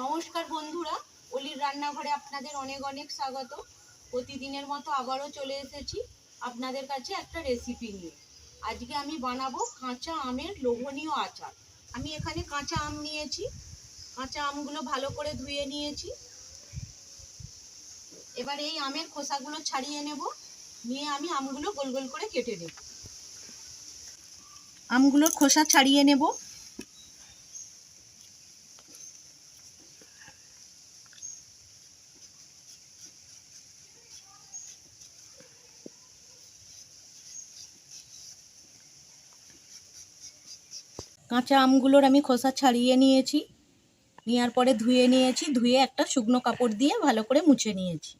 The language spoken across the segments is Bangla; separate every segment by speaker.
Speaker 1: নমস্কার বন্ধুরা, অলির রান্নাঘরে আপনাদের অনেক অনেক স্বাগত। প্রতিদিনের মতো আবারও চলে এসেছি আপনাদের কাছে একটা রেসিপি নিয়ে। আজকে আমি বানাবো কাঁচা আমের লোভনীয় আচার। আমি এখানে কাঁচা আম নিয়েছি। কাঁচা আমগুলো ভালো করে ধুয়ে নিয়েছি। এবার এই আমের খোসাগুলো ছাড়িয়ে নেব। নিয়ে আমি আমগুলো গোল গোল করে কেটে নেব। আমগুলোর খোসা ছাড়িয়ে নেব। কাঁচা আমগুলোর আমি খোসা ছাড়িয়ে নিয়েছি। নেওয়ার পরে ধুয়ে নিয়েছি। ধুয়ে একটা শুকনো কাপড় দিয়ে ভালো করে মুছে নিয়েছি।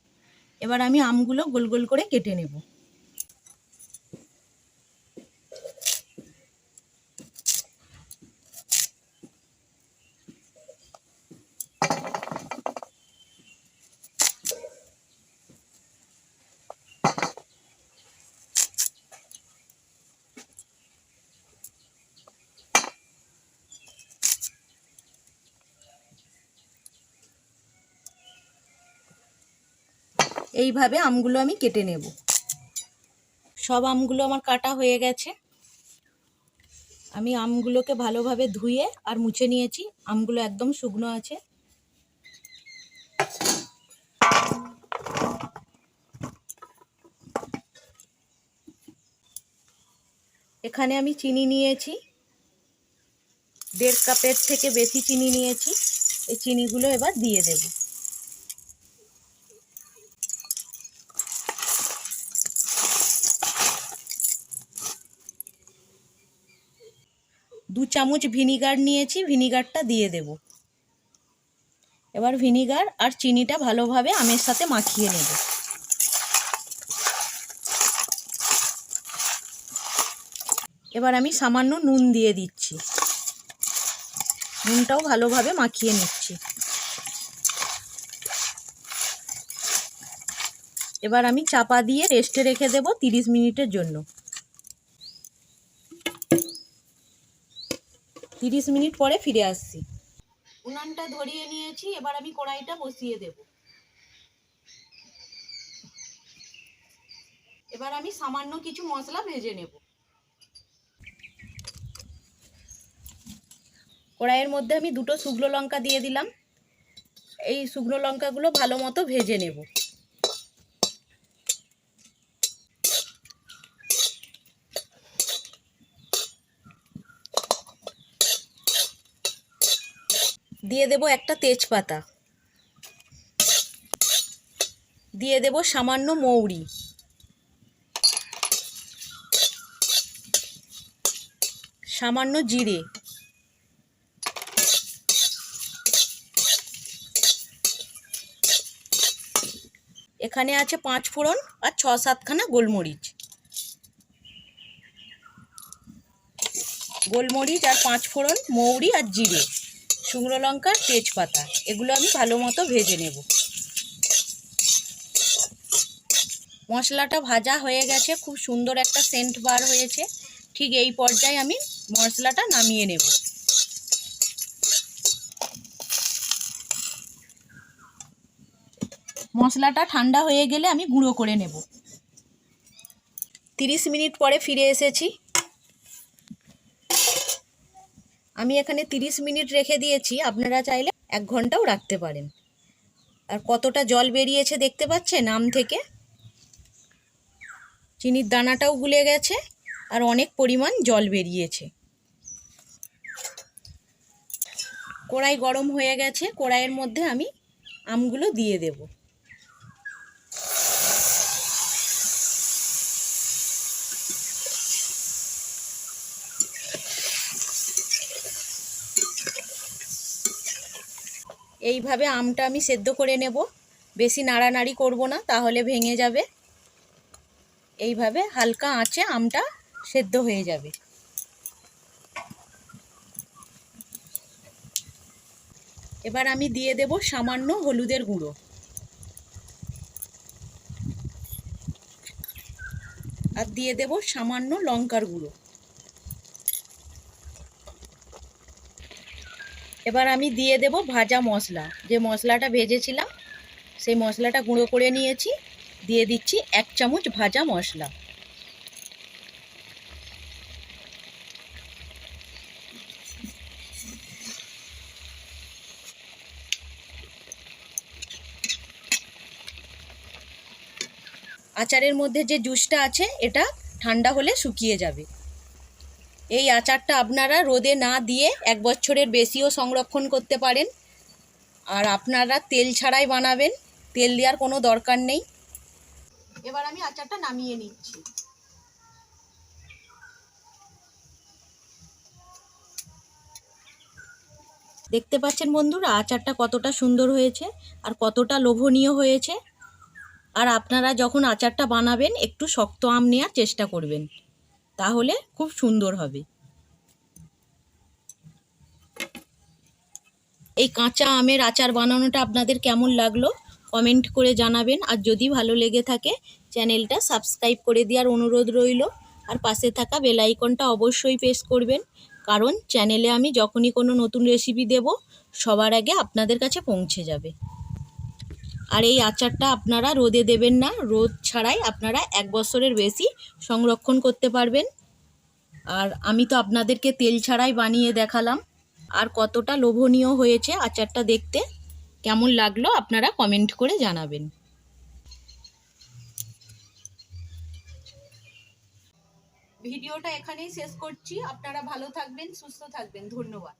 Speaker 1: এবার আমি আমগুলো গোল গোল করে কেটে নেব। এইভাবে আমগুলো আমি কেটে নেব। সব আমগুলো আমার কাটা হয়ে গেছে। আমি আমগুলোকে ভালোভাবে ধুয়ে আর মুছে নিয়েছি। আমগুলো একদম শুকনো আছে। এখানে আমি চিনি নিয়েছি। 1.5 কাপের থেকে বেশি চিনি নিয়েছি। এই চিনিগুলো এবার দিয়ে দেব। দু চামচ ভিনিগার নিয়েছি। ভিনিগারটা দিয়ে দেব। এবার ভিনিগার আর চিনিটা ভালোভাবে আমের সাথে মাখিয়ে নেব। এবার আমি সামান্য নুন দিয়ে দিচ্ছি। নুনটাও ভালোভাবে মাখিয়ে নিচ্ছি। এবার আমি চাপা দিয়ে রেস্টে রেখে দেব 30 মিনিটের জন্য। 30 মিনিট পরে ফিরে আসছি। উনানটা ধরিয়ে নিয়েছি। এবার আমি কড়াইটা বসিয়ে দেব। এবার আমি সামান্য কিছু মশলা ভেজে নেব। কড়াইয়ের মধ্যে আমি 2টো শুকনো লঙ্কা দিয়ে দিলাম। এই শুকনো লঙ্কাগুলো ভালো মতো ভেজে নেব। দিয়ে দেব একটা তেজপাতা। দিয়ে দেব সামান্য মৌরি। সামান্য জিরে। এখানে আছে 5 ফোড়ন আর 6-7খানা গোলমরিচ। গোলমরিচ আর 5 ফোড়ন, মৌরি আর জিরে, শুকনো লঙ্কা, তেজপাতা, এগুলো আমি ভালো মতো ভেজে নেব। মশলাটা ভাজা হয়ে গেছে। খুব সুন্দর একটা সেন্ট বার হয়েছে। ঠিক এই পর্যায়ে আমি মশলাটা নামিয়ে নেব। মশলাটা ঠান্ডা হয়ে গেলে আমি গুঁড়ো করে নেব। 30 মিনিট পরে ফিরে এসেছি। আমি এখানে 30 মিনিট রেখে দিয়েছি। আপনারা চাইলে 1 ঘন্টাও রাখতে পারেন। আর কতটা জল বেরিয়েছে দেখতে পাচ্ছেন আম থেকে। চিনির দানাটাও গুলে গেছে আর অনেক পরিমাণ জল বেরিয়েছে। কড়াই গরম হয়ে গেছে। কড়াইয়ের মধ্যে আমি আমগুলো দিয়ে দেব। এইভাবে আমটা আমি সেদ্ধ করে নেব। বেশি নাড়ানাড়ি করব না, তাহলে ভেঙে যাবে। এইভাবে হালকা আঁচে আমটা সেদ্ধ হয়ে যাবে। এবার আমি দিয়ে দেব সামান্য হলুদের গুঁড়ো আর দিয়ে দেব সামান্য লঙ্কার গুঁড়ো। এবার আমি দিয়ে দেব ভাজা মশলা, যে মশলাটা ভেজেছিলাম সেই মশলাটা গুঁড়ো করে নিয়েছি, দিয়ে দিচ্ছি 1 চামচ ভাজা মশলা। আচারের মধ্যে যে জুসটা আছে এটা ঠান্ডা হলে শুকিয়ে যাবে। এই আচারটা আপনারা রোদে না দিয়ে 1 বছরের বেশিও সংরক্ষণ করতে পারেন। আর আপনারা তেল ছাড়াই বানাবেন, তেল দেওয়ার কোনো দরকার নেই। এবার আমি আচারটা নামিয়ে নিচ্ছি। দেখতে পাচ্ছেন বন্ধুরা আচারটা কতটা সুন্দর হয়েছে আর কতটা লোভনীয় হয়েছে। আর আপনারা যখন আচারটা বানাবেন একটু শক্ত আম নেওয়ার চেষ্টা করবেন, তাহলে খুব সুন্দর হবে। এই কাঁচা আমের আচার বানানোটা আপনাদের কেমন লাগলো কমেন্ট করে জানাবেন। আর যদি ভালো লেগে থাকে চ্যানেলটা সাবস্ক্রাইব করে দেওয়ার অনুরোধ রইল। আর পাশে থাকা বেল আইকনটা অবশ্যই প্রেস করবেন, কারণ চ্যানেলে আমি যখনই কোনো নতুন রেসিপি দেব সবার আগে আপনাদের কাছে পৌঁছে যাবে। আর এই আচারটা আপনারা রোদে দেবেন না, রোদ ছাড়াই আপনারা 1 বছরের বেশি সংরক্ষণ করতে পারবেন। আর আমি তো আপনাদেরকে তেল ছাড়াই বানিয়ে দেখালাম। আর কতটা লোভনীয় হয়েছে আচারটা দেখতে, কেমন লাগলো আপনারা কমেন্ট করে জানাবেন। ভিডিওটা এখানেই শেষ করছি। আপনারা ভালো থাকবেন, সুস্থ থাকবেন। ধন্যবাদ।